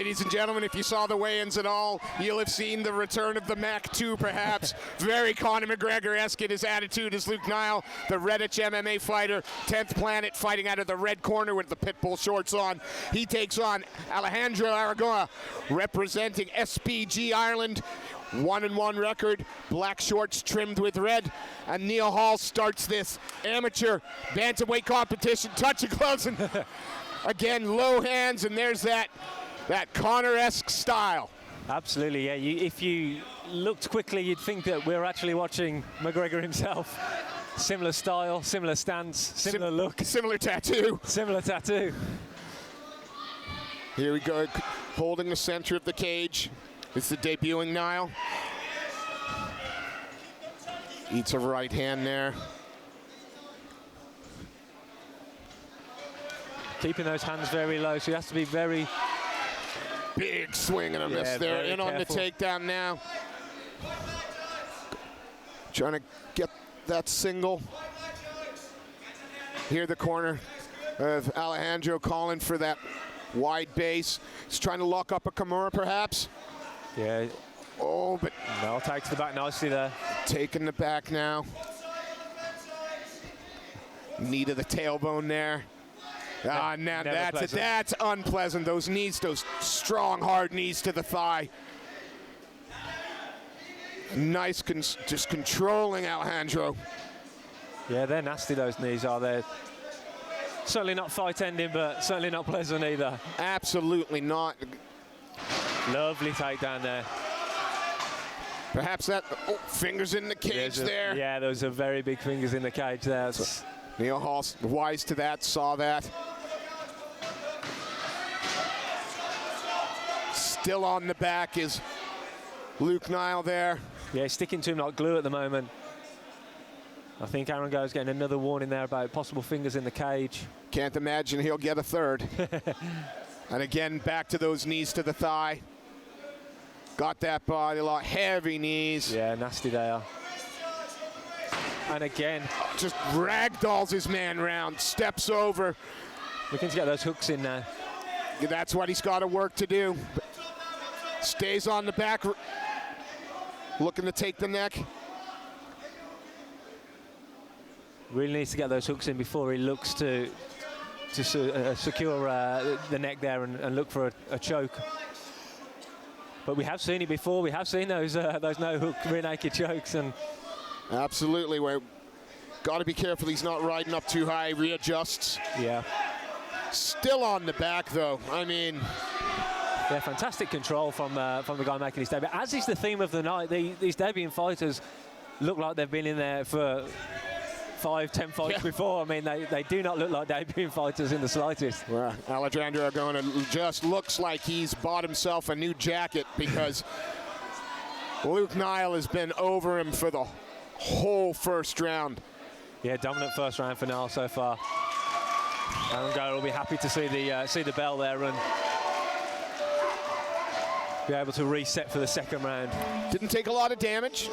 Ladies and gentlemen, if you saw the weigh-ins at all, you'll have seen the return of the Mac 2, perhaps. Very Conor McGregor-esque in his attitude as Luke Niall, the Redditch MMA fighter, 10th Planet, fighting out of the red corner with the Pitbull shorts on. He takes on Alejandro Arangoa, representing SPG Ireland. 1-1 record, black shorts trimmed with red, and Niall Hall starts this amateur bantamweight competition, touching gloves, and again, low hands, and there's that Conor-esque style. Absolutely, yeah. If you looked quickly, you'd think that we're actually watching McGregor himself. Similar style, similar stance, similar look. Similar tattoo. Similar tattoo. Here we go, holding the center of the cage. It's the debuting Niall. Eats a right hand there. Keeping those hands very low, so he has to be very... Big swing and a miss there. In on the takedown now. Trying to get that single. Here the corner of Alejandro calling for that wide base. He's trying to lock up a Kimura perhaps. Yeah. Oh, but... No, takes the back nicely there. Taking the back now. Knee to the tailbone there. Ah, now that's unpleasant. Those knees, those strong, hard knees to the thigh. Nice, just controlling Alejandro. Yeah, they're nasty, those knees are. They're certainly not fight-ending, but certainly not pleasant either. Absolutely not. Lovely takedown there. Perhaps that, fingers in the cage there. Yeah, those are very big fingers in the cage there. So, Niall Hall, wise to that, saw that. Still on the back is Luke Niall there. Yeah, sticking to him like glue at the moment. I think Arangoa's getting another warning there about possible fingers in the cage. Can't imagine he'll get a third. And again, back to those knees to the thigh. Got that body lock, heavy knees. Yeah, nasty they are. And again, just ragdolls his man round, steps over. Looking to get those hooks in now. That's what he's got to work to do. Stays on the back, looking to take the neck. Really needs to get those hooks in before he looks to secure the neck there and look for a choke. But we have seen it before. We have seen those no hook rear naked chokes, and absolutely, we've got to be careful he's not riding up too high. Readjusts. Yeah. Still on the back though. I mean, yeah, fantastic control from the guy making his debut. As is the theme of the night, these debuting fighters look like they've been in there for 5-10 fights before. I mean, they do not look like debuting fighters in the slightest. Well, Alejandro just looks like he's bought himself a new jacket, because Luke Niall has been over him for the whole first round. Yeah, dominant first round for Niall so far. Arangoa will be happy to see the bell there and be able to reset for the second round. Didn't take a lot of damage.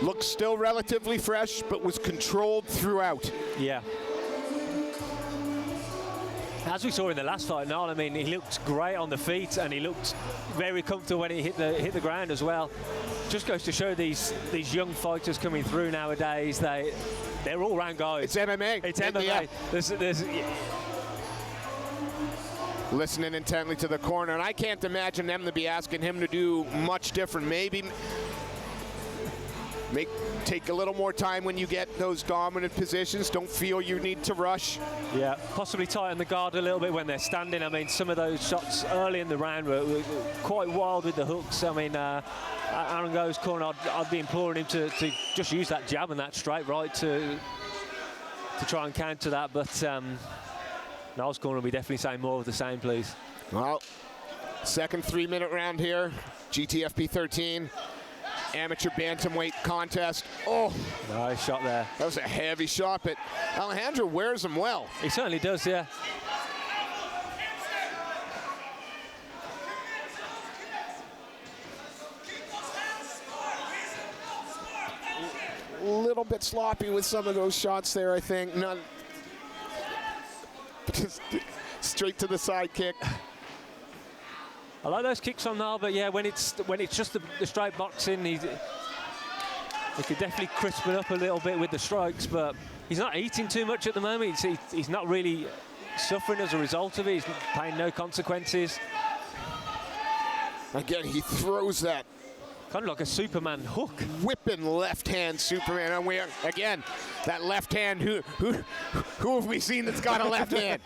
Looks still relatively fresh, but was controlled throughout. Yeah. As we saw in the last fight, Niall, I mean, he looked great on the feet and he looked very comfortable when he hit the ground as well. Just goes to show these young fighters coming through nowadays, they're all-round guys. It's MMA. It's MMA. Yeah. Listening intently to the corner, and I can't imagine them to be asking him to do much different. Maybe take a little more time when you get those dominant positions. Don't feel you need to rush. Yeah, possibly tighten the guard a little bit when they're standing. I mean, some of those shots early in the round were quite wild with the hooks. I mean, Arangoa's corner, I'd be imploring him to just use that jab and that straight right to try and counter that. But Niall's corner will be definitely saying more of the same, please. Well, second 3-minute round here, GTFP 13. Amateur bantamweight contest. Oh, nice shot there. That was a heavy shot, but Alejandro wears him well. He certainly does, yeah. A little bit sloppy with some of those shots there, I think. Not just straight to the side kick. I like those kicks on Niall, but yeah, when it's just the straight boxing, he could definitely crisp it up a little bit with the strikes, but he's not eating too much at the moment. He's not really suffering as a result of it. He's paying no consequences. Again, he throws that kind of like a Superman hook. Whipping left hand Superman. And we again, that left hand, who have we seen that's got a left hand?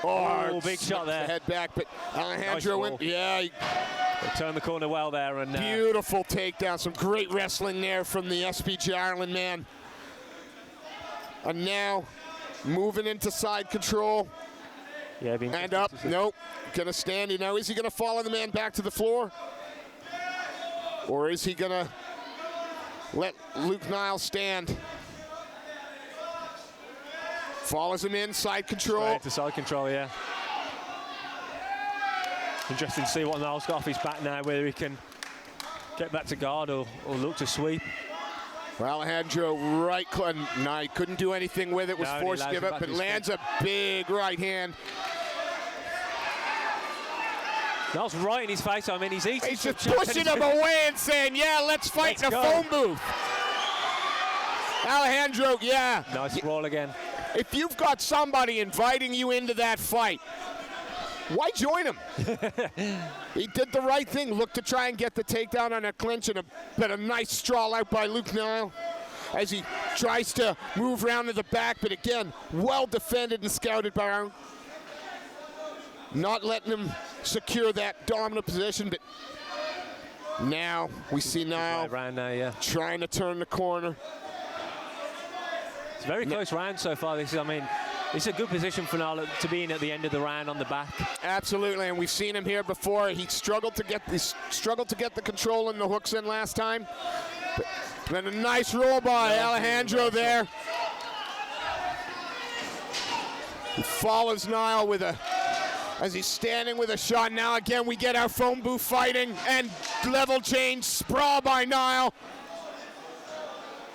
Oh, big shot there. Head back, but Alejandro nice went, yeah. They turned the corner well there. And beautiful takedown. Some great wrestling there from the SPG Ireland man. And now moving into side control. Yeah, and up. Nope. Gonna stand. Now, is he gonna follow the man back to the floor? Or is he gonna let Luke Niall stand? Follows him in, side control. Straight to side control, yeah. Interesting to see what Niall's got off his back now, whether he can get back to guard or look to sweep. Well, Alejandro right, no, he couldn't do anything with it, was forced to give up, but lands a big right hand. Niall's right in his face. I mean, he's eating. He's just pushing him away and saying, yeah, let's fight in a phone booth. Alejandro, yeah. Nice brawl again. If you've got somebody inviting you into that fight, why join him? He did the right thing. Looked to try and get the takedown on a clinch, and a nice straw out by Luke Niall as he tries to move around to the back. But again, well defended and scouted by Aaron. Not letting him secure that dominant position, but now we see Niall trying to turn the corner. It's a very close round so far. This is, I mean, it's a good position for Niall to be in at the end of the round on the back. Absolutely, and we've seen him here before. He struggled to get the control and the hooks in last time. But then a nice roll by Alejandro there. He follows Niall with as he's standing with a shot. Now again, we get our phone booth fighting and level change, sprawl by Niall.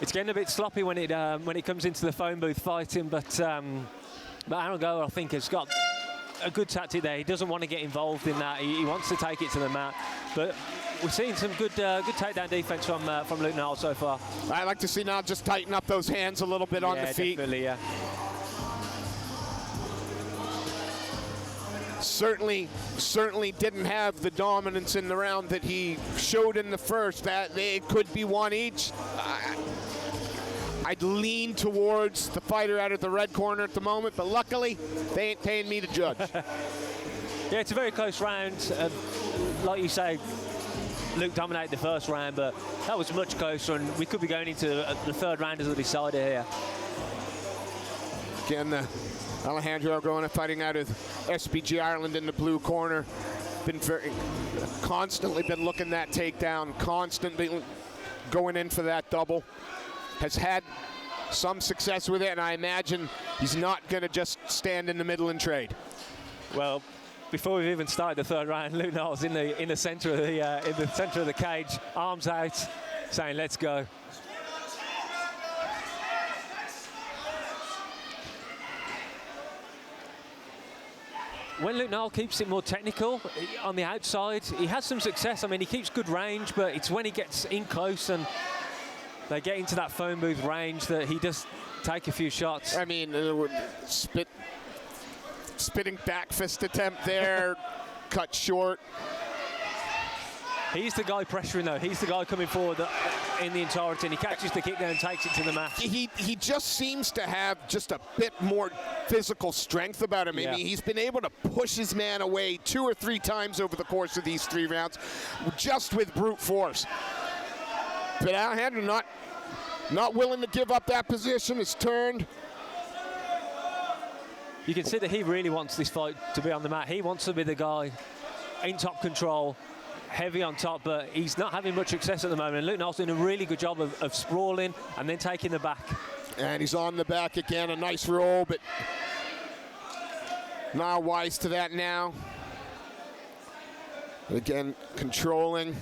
It's getting a bit sloppy when it comes into the phone booth fighting, but Arangoa, I think, has got a good tactic there. He doesn't want to get involved in that. He wants to take it to the mat. But we're seeing some good takedown defense from Luke Niall so far. I like to see Niall just tighten up those hands a little bit on the feet. Definitely, yeah. Certainly didn't have the dominance in the round that he showed in the first. That it could be one each. I'd lean towards the fighter out of the red corner at the moment, but luckily they ain't paying me to judge. Yeah, it's a very close round. Like you say, Luke dominated the first round, but that was much closer, and we could be going into the third round as the decider here. Again, Alejandro going fighting out of SPG Ireland in the blue corner. Constantly been looking that takedown, constantly going in for that double. Has had some success with it, and I imagine he's not going to just stand in the middle and trade. Well, before we've even started the third round, Luke Niall's in the centre of the cage, arms out, saying, "Let's go." When Luke Niall keeps it more technical on the outside, he has some success. I mean, he keeps good range, but it's when he gets in close and they get into that phone booth range that he does take a few shots. I mean, spitting back fist attempt there, cut short. He's the guy pressuring, though. He's the guy coming forward in the entirety, and he catches the kick there and takes it to the mat. He just seems to have just a bit more physical strength about him. Yeah. I mean, he's been able to push his man away 2 or 3 times over the course of these 3 rounds, just with brute force. But Alejandro not willing to give up that position. Is turned. You can see that he really wants this fight to be on the mat. He wants to be the guy in top control, heavy on top, but he's not having much success at the moment. And Luke Niall's doing a really good job of sprawling and then taking the back. And he's on the back again, a nice roll, but Niall wise to that now. Again, controlling.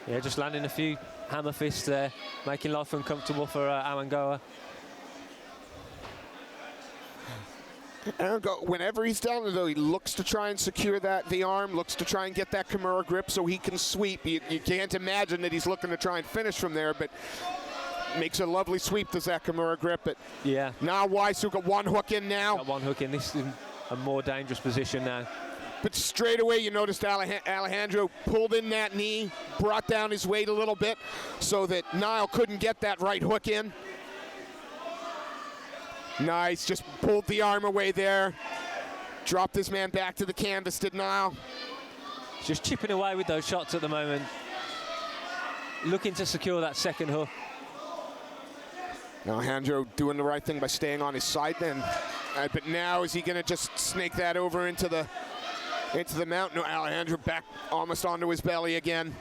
Yeah, just landing a few hammer fists there, making life uncomfortable for Arangoa. Arangoa, whenever he's down there, though, he looks to try and secure the arm, looks to try and get that Kimura grip so he can sweep. You can't imagine that he's looking to try and finish from there, but makes a lovely sweep, does that Kimura grip. But yeah. now Waisuka one hook in now. Got one hook in. This is a more dangerous position now. But straight away you noticed Alejandro pulled in that knee, brought down his weight a little bit so that Niall couldn't get that right hook in. Nice, just pulled the arm away there. Dropped this man back to the canvas, did Niall. Just chipping away with those shots at the moment. Looking to secure that second hook. Alejandro doing the right thing by staying on his side then. But now is he gonna just snake that over into the mount? No, Alejandro back almost onto his belly again.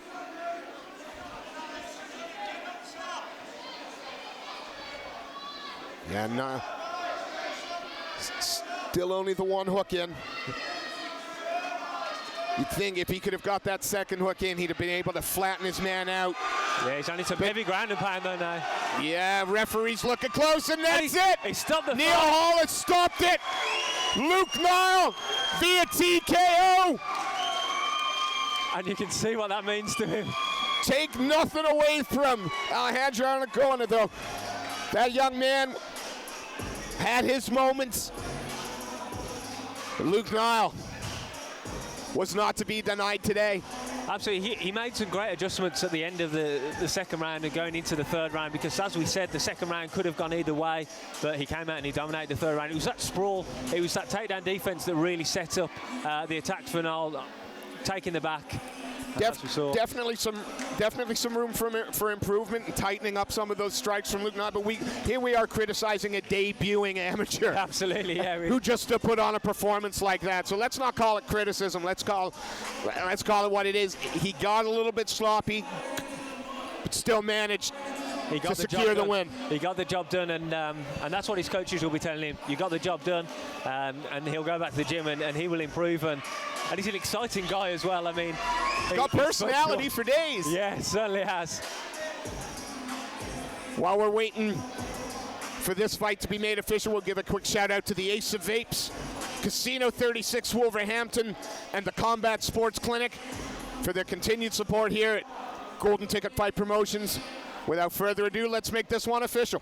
And still only the one hook in. You'd think if he could have got that second hook in, he'd have been able to flatten his man out. Yeah, he's only some heavy ground and pound though now. Yeah, referee's looking close, and that's it. He stopped the Niall Hall has stopped it. Luke Niall via TKO. And you can see what that means to him. Take nothing away from Alejandro Arangoa, though. That young man had his moments. But Luke Niall was not to be denied today. Absolutely, he made some great adjustments at the end of the second round and going into the third round, because as we said, the second round could have gone either way, but he came out and he dominated the third round. It was that sprawl, it was that takedown defense that really set up the attack for Niall, taking the back. Definitely some room for improvement and tightening up some of those strikes from Luke Niall. But here we are criticizing a debuting amateur. Absolutely, yeah. Who just put on a performance like that. So let's not call it criticism. Let's call it what it is. He got a little bit sloppy, but still managed to secure the win. He got the job done, and that's what his coaches will be telling him. You got the job done, and he'll go back to the gym and he will improve. And he's an exciting guy as well. I mean, got personality for days. Yeah, certainly has. While we're waiting for this fight to be made official, we'll give a quick shout out to the Ace of Vapes, Casino 36 Wolverhampton, and the Combat Sports Clinic for their continued support here at Golden Ticket Fight Promotions. Without further ado, let's make this one official.